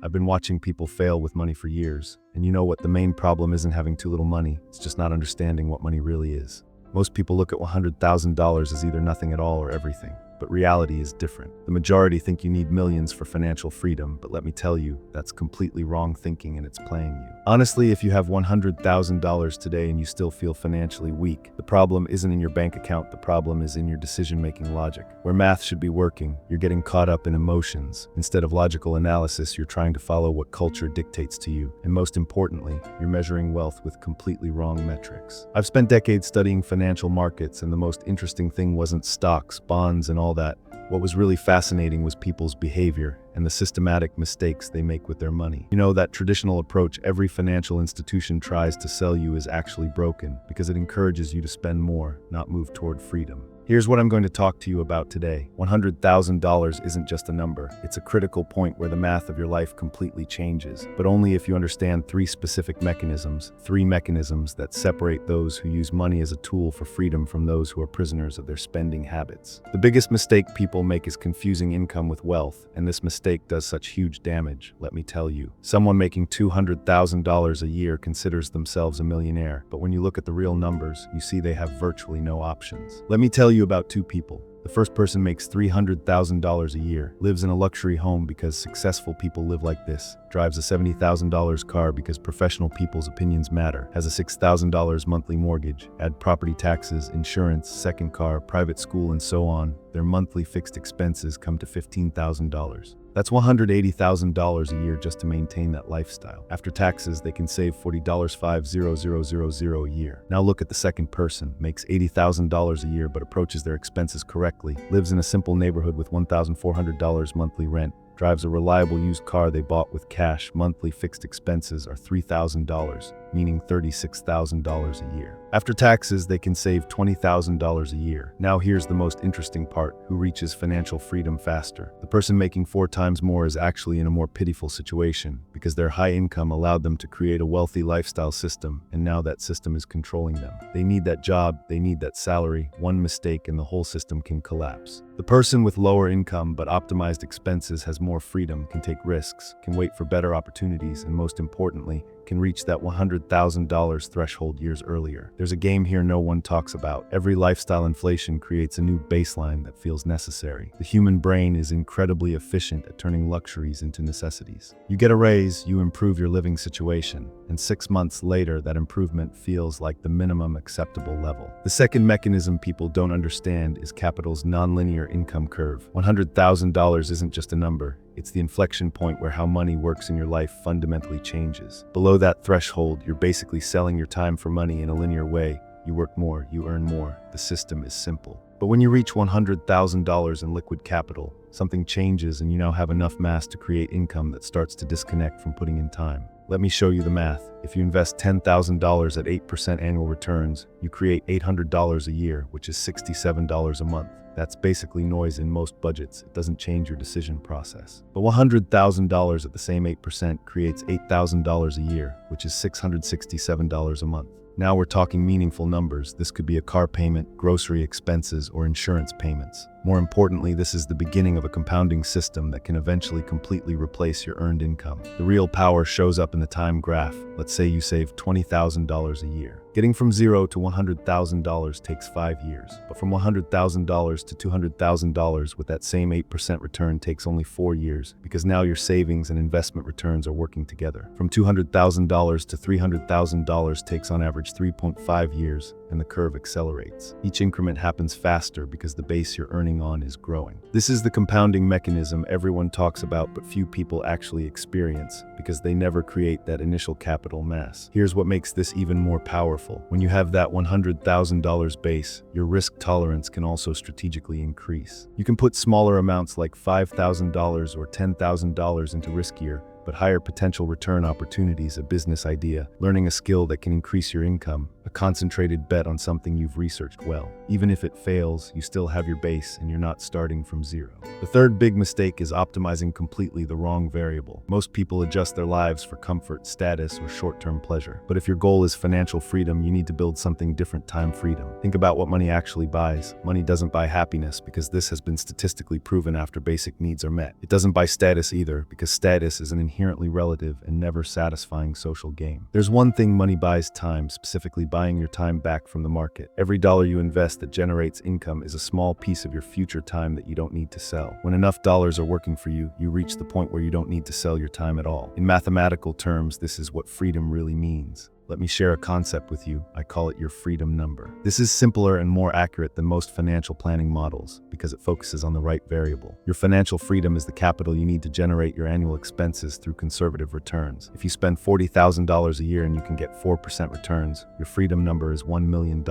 I've been watching people fail with money for years, and you know what? The main problem isn't having too little money, it's just not understanding what money really is. Most people look at $100,000 as either nothing at all or everything, but reality is different. The majority think you need millions for financial freedom, but let me tell you, that's completely wrong thinking and it's playing you. Honestly, if you have $100,000 today and you still feel financially weak, the problem isn't in your bank account, the problem is in your decision-making logic. Where math should be working, you're getting caught up in emotions. Instead of logical analysis, you're trying to follow what culture dictates to you. And most importantly, you're measuring wealth with completely wrong metrics. I've spent decades studying financial markets, and the most interesting thing wasn't stocks, bonds, and all that. What was really fascinating was people's behavior and the systematic mistakes they make with their money. You know, that traditional approach every financial institution tries to sell you is actually broken because it encourages you to spend more, not move toward freedom. Here's what I'm going to talk to you about today. $100,000 isn't just a number. It's a critical point where the math of your life completely changes, but only if you understand three specific mechanisms, that separate those who use money as a tool for freedom from those who are prisoners of their spending habits. The biggest mistake people make is confusing income with wealth, and this mistake does such huge damage, let me tell you. Someone making $200,000 a year considers themselves a millionaire, but when you look at the real numbers, you see they have virtually no options. Let me tell you about two people. The first person makes $300,000 a year, lives in a luxury home because successful people live like this, drives a $70,000 car because professional people's opinions matter, has a $6,000 monthly mortgage, add property taxes, insurance, second car, private school, and so on. Their monthly fixed expenses come to $15,000. That's $180,000 a year just to maintain that lifestyle. After taxes, they can save $40,500 a year. Now look at the second person, makes $80,000 a year but approaches their expenses correctly, lives in a simple neighborhood with $1,400 monthly rent, drives a reliable used car they bought with cash, monthly fixed expenses are $3,000, meaning $36,000 a year. After taxes, they can save $20,000 a year. Now here's the most interesting part, who reaches financial freedom faster. The person making 4 times more is actually in a more pitiful situation, because their high income allowed them to create a wealthy lifestyle system, and now that system is controlling them. They need that job, they need that salary. One mistake and the whole system can collapse. The person with lower income but optimized expenses has more freedom, can take risks, can wait for better opportunities, and most importantly, can reach that $100,000 threshold years earlier. There's a game here no one talks about. Every lifestyle inflation creates a new baseline that feels necessary. The human brain is incredibly efficient at turning luxuries into necessities. You get a raise, you improve your living situation, and 6 months later, that improvement feels like the minimum acceptable level. The second mechanism people don't understand is capital's nonlinear income curve. $100,000 isn't just a number. It's the inflection point where how money works in your life fundamentally changes. Below that threshold, you're basically selling your time for money in a linear way. You work more, you earn more. The system is simple. But when you reach $100,000 in liquid capital, something changes and you now have enough mass to create income that starts to disconnect from putting in time. Let me show you the math. If you invest $10,000 at 8% annual returns, you create $800 a year, which is $67 a month. That's basically noise in most budgets. It doesn't change your decision process. But $100,000 at the same 8% creates $8,000 a year, which is $667 a month. Now we're talking meaningful numbers. This could be a car payment, grocery expenses, or insurance payments. More importantly, this is the beginning of a compounding system that can eventually completely replace your earned income. The real power shows up in the time graph. Let's say you save $20,000 a year. Getting from $0 to $100,000 takes 5 years, but from $100,000 to $200,000 with that same 8% return takes only 4 years, because now your savings and investment returns are working together. From $200,000 to $300,000 takes on average 3.5 years, and the curve accelerates. Each increment happens faster because the base you're earning on is growing. This is the compounding mechanism everyone talks about but few people actually experience because they never create that initial capital mass. Here's what makes this even more powerful. When you have that $100,000 base, your risk tolerance can also strategically increase. You can put smaller amounts like $5,000 or $10,000 into riskier but higher potential return opportunities, a business idea, learning a skill that can increase your income, a concentrated bet on something you've researched well. Even if it fails, you still have your base and you're not starting from zero. The third big mistake is optimizing completely the wrong variable. Most people adjust their lives for comfort, status, or short-term pleasure. But if your goal is financial freedom, you need to build something different: time freedom. Think about what money actually buys. Money doesn't buy happiness because this has been statistically proven after basic needs are met. It doesn't buy status either because status is an inherently relative and never satisfying social game. There's one thing money buys: time, specifically buying your time back from the market. Every dollar you invest that generates income is a small piece of your future time that you don't need to sell. When enough dollars are working for you, you reach the point where you don't need to sell your time at all. In mathematical terms, this is what freedom really means. Let me share a concept with you. I call it your freedom number. This is simpler and more accurate than most financial planning models because it focuses on the right variable. Your financial freedom is the capital you need to generate your annual expenses through conservative returns. If you spend $40,000 a year and you can get 4% returns, your freedom number is $1 million.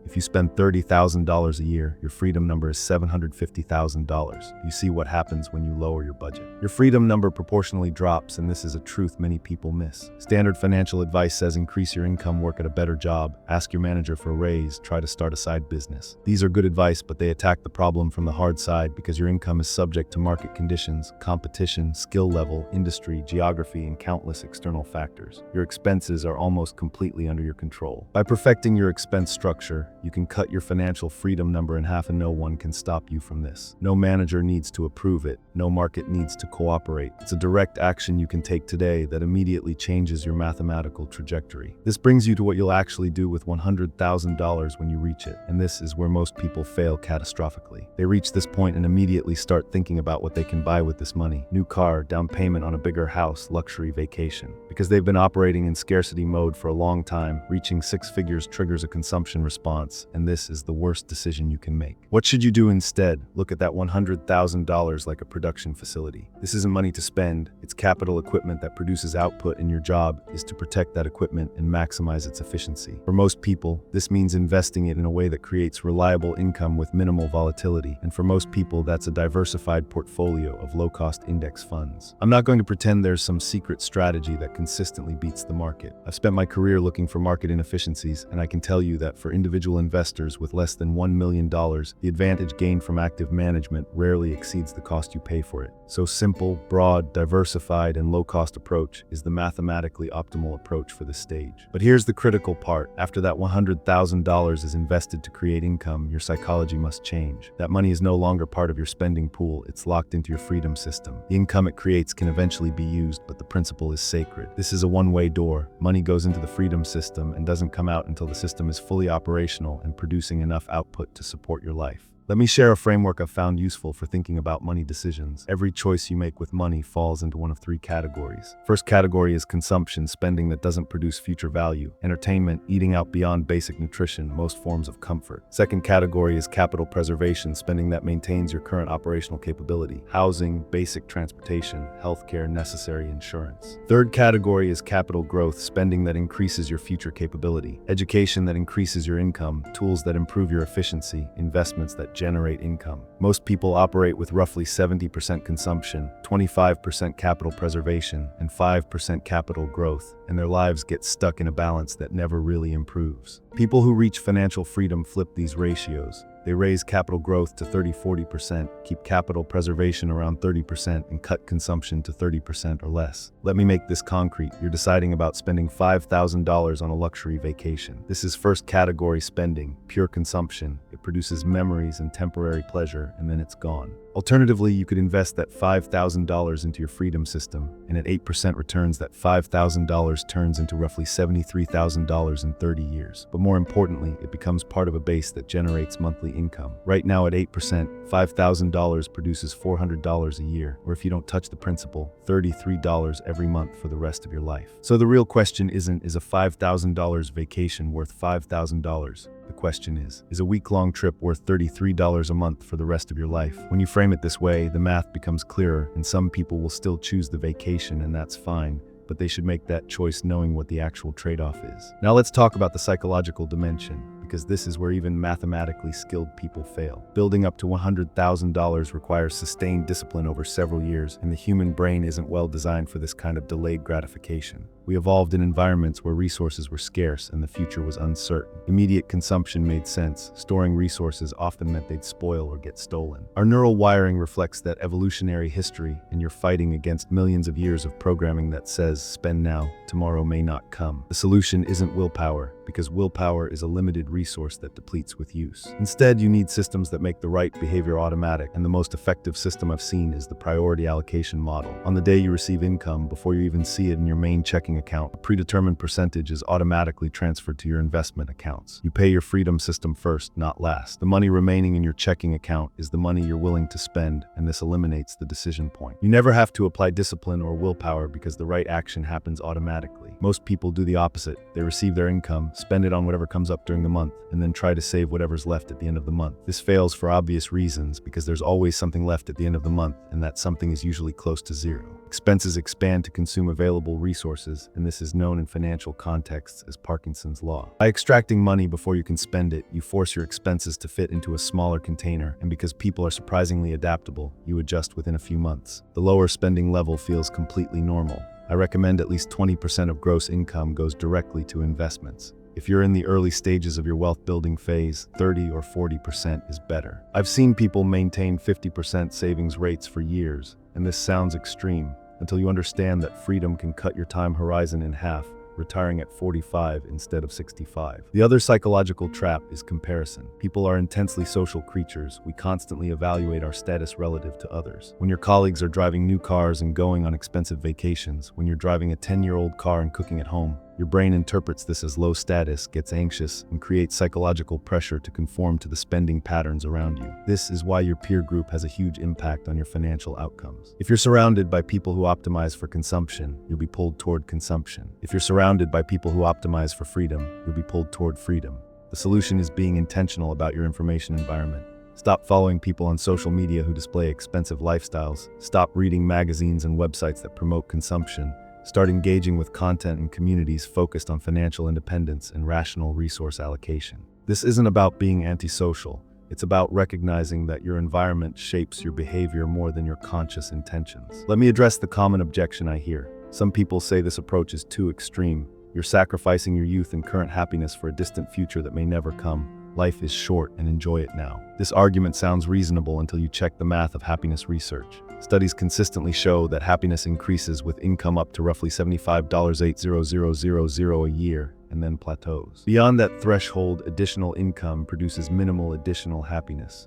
If you spend $30,000 a year, your freedom number is $750,000. You see what happens when you lower your budget. Your freedom number proportionally drops, and this is a truth many people miss. Standard financial advice says increase your income, work at a better job, ask your manager for a raise, try to start a side business. These are good advice, but they attack the problem from the hard side because your income is subject to market conditions, competition, skill level, industry, geography, and countless external factors. Your expenses are almost completely under your control. By perfecting your expense structure, you can cut your financial freedom number in half, and no one can stop you from this. No manager needs to approve it. No market needs to cooperate. It's a direct action you can take today that immediately changes your mathematical trajectory. This brings you to what you'll actually do with $100,000 when you reach it. And this is where most people fail catastrophically. They reach this point and immediately start thinking about what they can buy with this money. New car, down payment on a bigger house, luxury vacation. Because they've been operating in scarcity mode for a long time, reaching six figures triggers a consumption response. And this is the worst decision you can make. What should you do instead? Look at that $100,000 like a production facility. This isn't money to spend, it's capital equipment that produces output, and your job is to protect that equipment and maximize its efficiency. For most people, this means investing it in a way that creates reliable income with minimal volatility. And for most people, that's a diversified portfolio of low-cost index funds. I'm not going to pretend there's some secret strategy that consistently beats the market. I've spent my career looking for market inefficiencies, and I can tell you that for individual investors with less than $1 million, the advantage gained from active management rarely exceeds the cost you pay for it. So simple, broad, diversified, and low-cost approach is the mathematically optimal approach for this stage. But here's the critical part. After that $100,000 is invested to create income, your psychology must change. That money is no longer part of your spending pool, it's locked into your freedom system. The income it creates can eventually be used, but the principle is sacred. This is a one-way door. Money goes into the freedom system and doesn't come out until the system is fully operational and producing enough output to support your life. Let me share a framework I've found useful for thinking about money decisions. Every choice you make with money falls into one of three categories. First category is consumption, spending that doesn't produce future value. Entertainment, eating out beyond basic nutrition, most forms of comfort. Second category is capital preservation, spending that maintains your current operational capability. Housing, basic transportation, healthcare, necessary insurance. Third category is capital growth, spending that increases your future capability. Education that increases your income, tools that improve your efficiency, investments that generate income. Most people operate with roughly 70% consumption, 25% capital preservation, and 5% capital growth, and their lives get stuck in a balance that never really improves. People who reach financial freedom flip these ratios. They raise capital growth to 30-40%, keep capital preservation around 30%, and cut consumption to 30% or less. Let me make this concrete. You're deciding about spending $5,000 on a luxury vacation. This is first category spending, pure consumption. It produces memories and temporary pleasure, and then it's gone. Alternatively, you could invest that $5,000 into your freedom system, and at 8% returns, that $5,000 turns into roughly $73,000 in 30 years. But more importantly, it becomes part of a base that generates monthly income. Right now at 8%, $5,000 produces $400 a year, or if you don't touch the principal, $33 every month for the rest of your life. So the real question isn't, is a $5,000 vacation worth $5,000? The question is a week-long trip worth $33 a month for the rest of your life? When you frame it this way, the math becomes clearer, and some people will still choose the vacation, and that's fine, but they should make that choice knowing what the actual trade-off is. Now let's talk about the psychological dimension, because this is where even mathematically skilled people fail. Building up to $100,000 requires sustained discipline over several years, and the human brain isn't well designed for this kind of delayed gratification. We evolved in environments where resources were scarce and the future was uncertain. Immediate consumption made sense. Storing resources often meant they'd spoil or get stolen. Our neural wiring reflects that evolutionary history, and you're fighting against millions of years of programming that says, spend now, tomorrow may not come. The solution isn't willpower, because willpower is a limited resource that depletes with use. Instead, you need systems that make the right behavior automatic, and the most effective system I've seen is the priority allocation model. On the day you receive income, before you even see it in your main checking account, a predetermined percentage is automatically transferred to your investment accounts. You pay your freedom system first, not last. The money remaining in your checking account is the money you're willing to spend, and this eliminates the decision point. You never have to apply discipline or willpower because the right action happens automatically. Most people do the opposite. They receive their income, spend it on whatever comes up during the month, and then try to save whatever's left at the end of the month. This fails for obvious reasons, because there's always something left at the end of the month, and that something is usually close to zero. Expenses expand to consume available resources, and this is known in financial contexts as Parkinson's law. By extracting money before you can spend it, you force your expenses to fit into a smaller container, and because people are surprisingly adaptable, you adjust within a few months. The lower spending level feels completely normal. I recommend at least 20% of gross income goes directly to investments. If you're in the early stages of your wealth building phase, 30 or 40% is better. I've seen people maintain 50% savings rates for years, and this sounds extreme until you understand that freedom can cut your time horizon in half, retiring at 45 instead of 65. The other psychological trap is comparison. People are intensely social creatures. We constantly evaluate our status relative to others. When your colleagues are driving new cars and going on expensive vacations, when you're driving a 10-year-old car and cooking at home, your brain interprets this as low status, gets anxious, and creates psychological pressure to conform to the spending patterns around you. This is why your peer group has a huge impact on your financial outcomes. If you're surrounded by people who optimize for consumption, you'll be pulled toward consumption. If you're surrounded by people who optimize for freedom, you'll be pulled toward freedom. The solution is being intentional about your information environment. Stop following people on social media who display expensive lifestyles. Stop reading magazines and websites that promote consumption. Start engaging with content and communities focused on financial independence and rational resource allocation. This isn't about being antisocial. It's about recognizing that your environment shapes your behavior more than your conscious intentions. Let me address the common objection I hear. Some people say this approach is too extreme. You're sacrificing your youth and current happiness for a distant future that may never come. Life is short and enjoy it now. This argument sounds reasonable until you check the math of happiness research. Studies consistently show that happiness increases with income up to roughly $75,800,000 a year and then plateaus. Beyond that threshold, additional income produces minimal additional happiness.